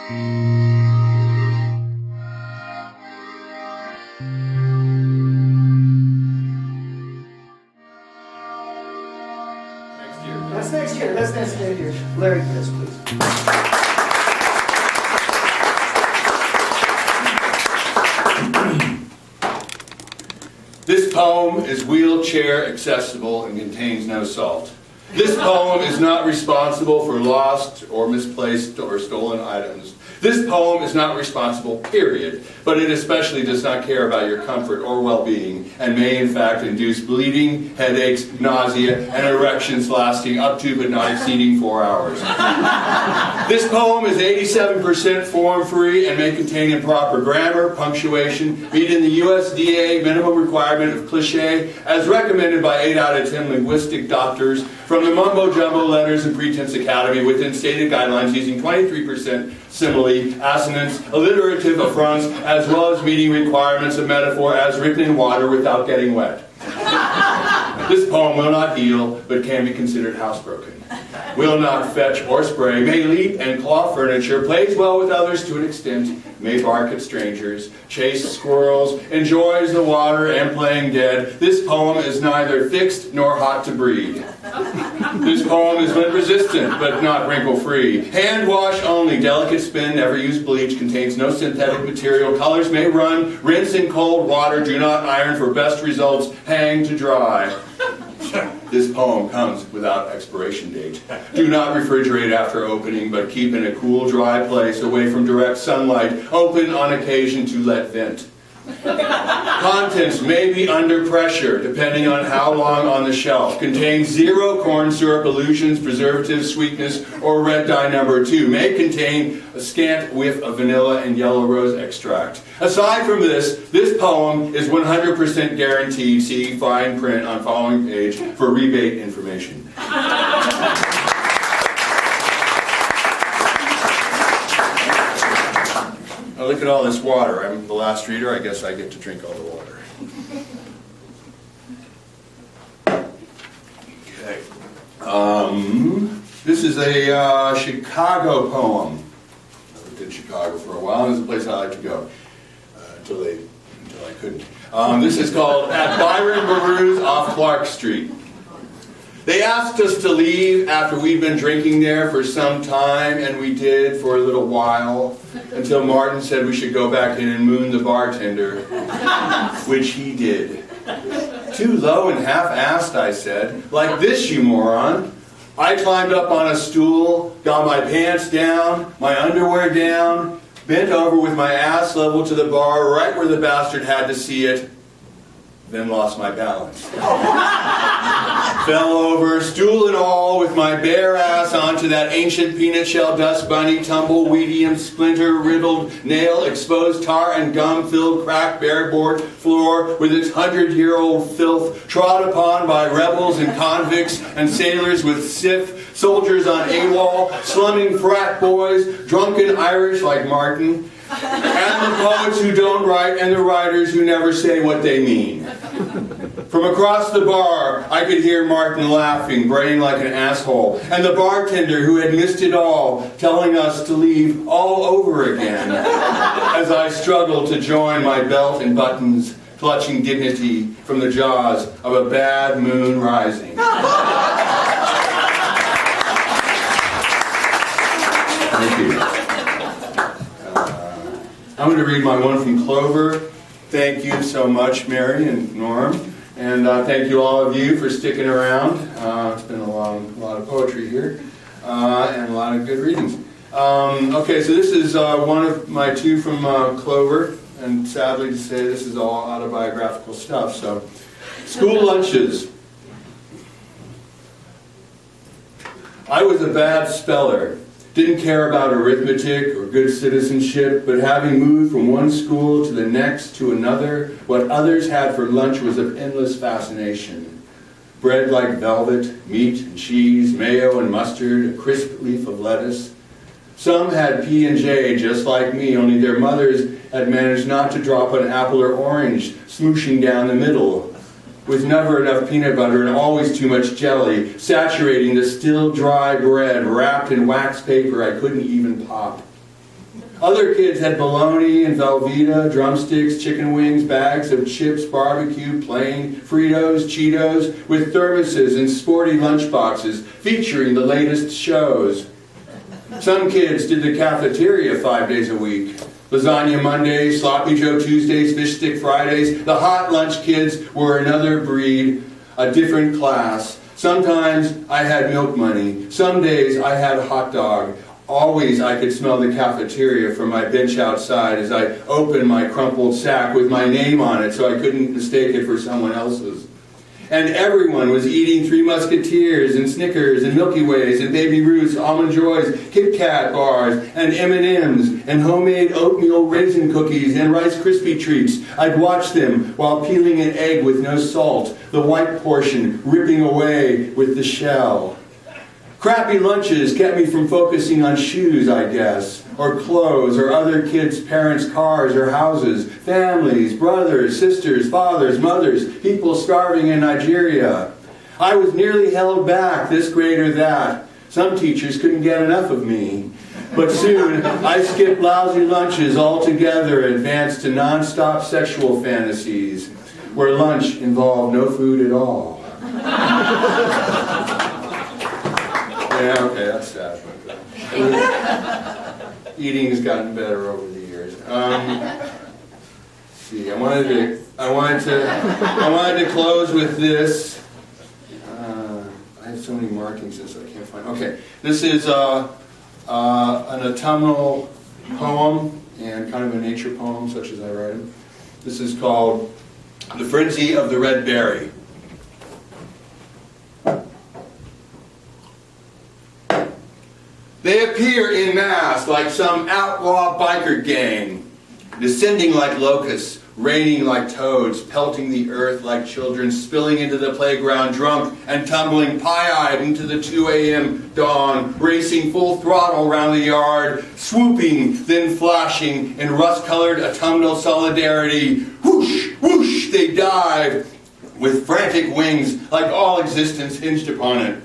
That's next year. That's next year. Larry, yes, please. This poem is wheelchair accessible and contains no salt. This poem is not responsible for lost or misplaced or stolen items. This poem is not responsible, period, but it especially does not care about your comfort or well-being and may in fact induce bleeding, headaches, nausea, and erections lasting up to but not exceeding 4 hours. This poem is 87% form-free and may contain improper grammar, punctuation, meeting the USDA minimum requirement of cliché as recommended by 8 out of 10 linguistic doctors from the mumbo-jumbo letters and pretense academy within stated guidelines using 23% simile, assonance, alliterative affronts, as well as meeting requirements of metaphor as written in water without getting wet. This poem will not heal, but can be considered housebroken. Will not fetch or spray, may leap and claw furniture, plays well with others to an extent, may bark at strangers, chase squirrels, enjoys the water and playing dead. This poem is neither fixed nor hot to breed. This poem is wind resistant, but not wrinkle free. Hand wash only, delicate spin, never use bleach, contains no synthetic material, colors may run, rinse in cold water, do not iron for best results, hang to dry. This poem comes without expiration date. Do not refrigerate after opening, but keep in a cool, dry place away from direct sunlight. Open on occasion to let vent. Contents may be under pressure, depending on how long on the shelf. Contains 0 corn syrup, illusions, preservatives, sweetness, or red dye number 2. May contain a scant whiff of vanilla and yellow rose extract. Aside from this poem is 100% guaranteed. See fine print on following page for rebate information. Now look at all this water. I'm the last reader. I guess I get to drink all the water. Okay. This is a Chicago poem. I lived in Chicago for a while. This is a place I like to go until I couldn't. This is called At Byron Barew's off Clark Street. They asked us to leave after we'd been drinking there for some time, and we did for a little while, until Martin said we should go back in and moon the bartender, which he did. Too low and half-assed, I said. Like this, you moron. I climbed up on a stool, got my pants down, my underwear down, bent over with my ass level to the bar, right where the bastard had to see it, then lost my balance. Fell over, stool and all, with my bare ass onto that ancient peanut shell dust bunny, tumbleweedium, splinter-riddled, nail-exposed, tar and gum-filled, cracked, bare-board floor with its 100-year-old filth, trod upon by rebels and convicts and sailors with sif, soldiers on AWOL, slumming frat boys, drunken Irish like Martin, and the poets who don't write and the writers who never say what they mean. From across the bar, I could hear Martin laughing, braying like an asshole, and the bartender who had missed it all, telling us to leave all over again, as I struggled to join my belt and buttons, clutching dignity from the jaws of a bad moon rising. Thank you. I'm going to read my one from Clover. Thank you so much, Mary and Norm. And thank you all of you for sticking around. It's been a lot of poetry here and a lot of good readings. Okay, so this is one of my two from Clover, and sadly to say this is all autobiographical stuff. So, school lunches. I was a bad speller. Didn't care about arithmetic or good citizenship, but having moved from one school to the next to another, what others had for lunch was of endless fascination. Bread like velvet, meat and cheese, mayo and mustard, a crisp leaf of lettuce. Some had P&J just like me, only their mothers had managed not to drop an apple or orange, smooshing down the middle, with never enough peanut butter and always too much jelly, saturating the still dry bread wrapped in wax paper I couldn't even pop. Other kids had bologna and Velveeta, drumsticks, chicken wings, bags of chips, barbecue, plain, Fritos, Cheetos, with thermoses and sporty lunchboxes featuring the latest shows. Some kids did the cafeteria 5 days a week. Lasagna Mondays, Sloppy Joe Tuesdays, Fish Stick Fridays. The hot lunch kids were another breed, a different class. Sometimes I had milk money. Some days I had a hot dog. Always I could smell the cafeteria from my bench outside as I opened my crumpled sack with my name on it so I couldn't mistake it for someone else's. And everyone was eating Three Musketeers and Snickers and Milky Ways and Baby Ruth's, Almond Joys, Kit Kat bars and M&Ms and homemade oatmeal raisin cookies and Rice Krispie treats. I'd watch them while peeling an egg with no salt, the white portion ripping away with the shell. Crappy lunches kept me from focusing on shoes, I guess, or clothes, or other kids' parents' cars or houses, families, brothers, sisters, fathers, mothers, people starving in Nigeria. I was nearly held back, this grade or that. Some teachers couldn't get enough of me. But soon, I skipped lousy lunches altogether and advanced to non-stop sexual fantasies, where lunch involved no food at all. Yeah, okay, that's sad. Eating's gotten better over the years. See, I wanted to close with this. I have so many markings that I can't find. Okay, this is an autumnal poem and kind of a nature poem, such as I write them. This is called "The Frenzy of the Red Berry." They appear in mass like some outlaw biker gang, descending like locusts, raining like toads, pelting the earth like children, spilling into the playground drunk and tumbling pie-eyed into the 2 a.m. dawn, racing full throttle round the yard, swooping, then flashing in rust-colored autumnal solidarity. Whoosh, whoosh, they dive with frantic wings like all existence hinged upon it,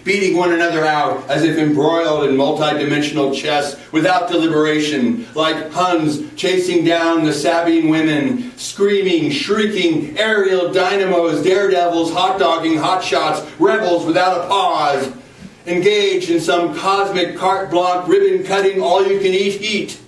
beating one another out as if embroiled in multi-dimensional chess without deliberation, like Huns chasing down the Sabine women, screaming, shrieking, aerial dynamos, daredevils, hot-dogging, hotshots, rebels without a pause, engaged in some cosmic carte blanche, ribbon-cutting, all-you-can-eat heat.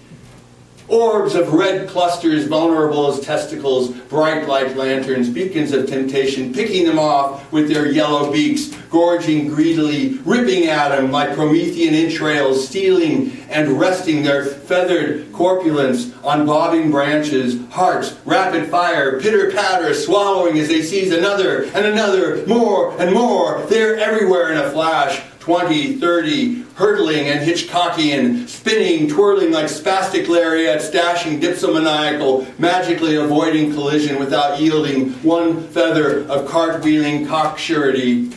Orbs of red clusters, vulnerable as testicles, bright like lanterns, beacons of temptation, picking them off with their yellow beaks, gorging greedily, ripping at them like Promethean entrails, stealing and resting their feathered corpulence on bobbing branches, hearts, rapid fire, pitter-patter, swallowing as they seize another and another, more and more. They're everywhere in a flash. 20, 30, hurtling and Hitchcockian, spinning, twirling like spastic lariats, dashing dipsomaniacal, magically avoiding collision without yielding one feather of cartwheeling cocksurety.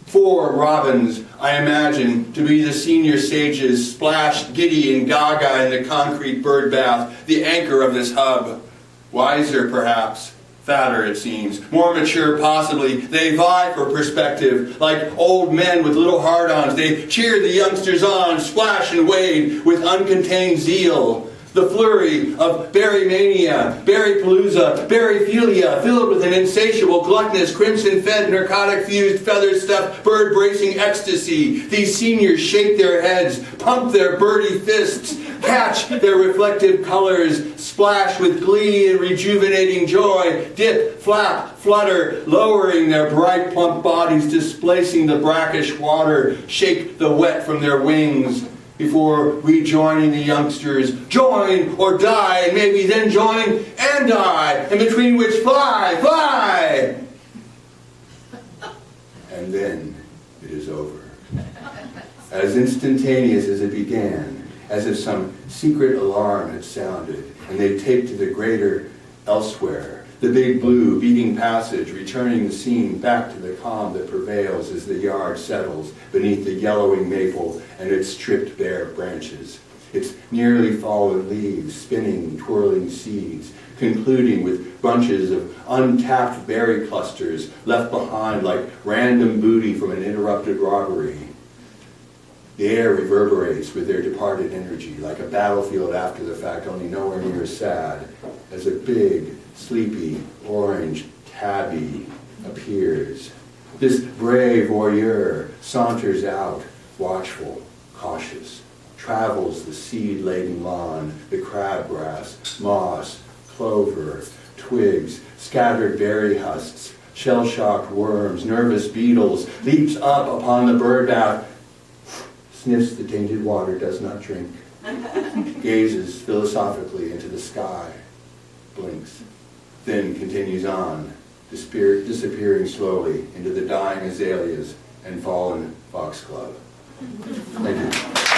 4 robins, I imagine, to be the senior sages, splashed giddy and gaga in the concrete bird bath, the anchor of this hub. Wiser, perhaps. Fatter, it seems. More mature, possibly. They vie for perspective. Like old men with little hard-ons, they cheer the youngsters on, splash and wade with uncontained zeal. The flurry of berry-mania, berry-palooza, berry-philia, filled with an insatiable, gluttonous, crimson-fed, narcotic-fused, feather-stuffed, bird-bracing ecstasy. These seniors shake their heads, pump their birdie fists, catch their reflective colors, splash with glee and rejuvenating joy, dip, flap, flutter, lowering their bright, plump bodies, displacing the brackish water, shake the wet from their wings, before rejoining the youngsters. Join or die, and maybe then join and die, in between which fly, fly! And then it is over. As instantaneous as it began, as if some secret alarm had sounded, and they taped to the greater elsewhere. The big blue beating passage, returning the scene back to the calm that prevails as the yard settles beneath the yellowing maple and its stripped bare branches. Its nearly fallen leaves spinning, twirling seeds, concluding with bunches of untapped berry clusters left behind like random booty from an interrupted robbery. The air reverberates with their departed energy, like a battlefield after the fact, only nowhere near as sad, as a big, sleepy, orange tabby appears. This brave warrior saunters out, watchful, cautious, travels the seed-laden lawn, the crabgrass, moss, clover, twigs, scattered berry husks, shell-shocked worms, nervous beetles, leaps up upon the bird bath, sniffs the tainted water, does not drink, gazes philosophically into the sky, blinks, then continues on, disappearing slowly into the dying azaleas and fallen foxglove. Thank you.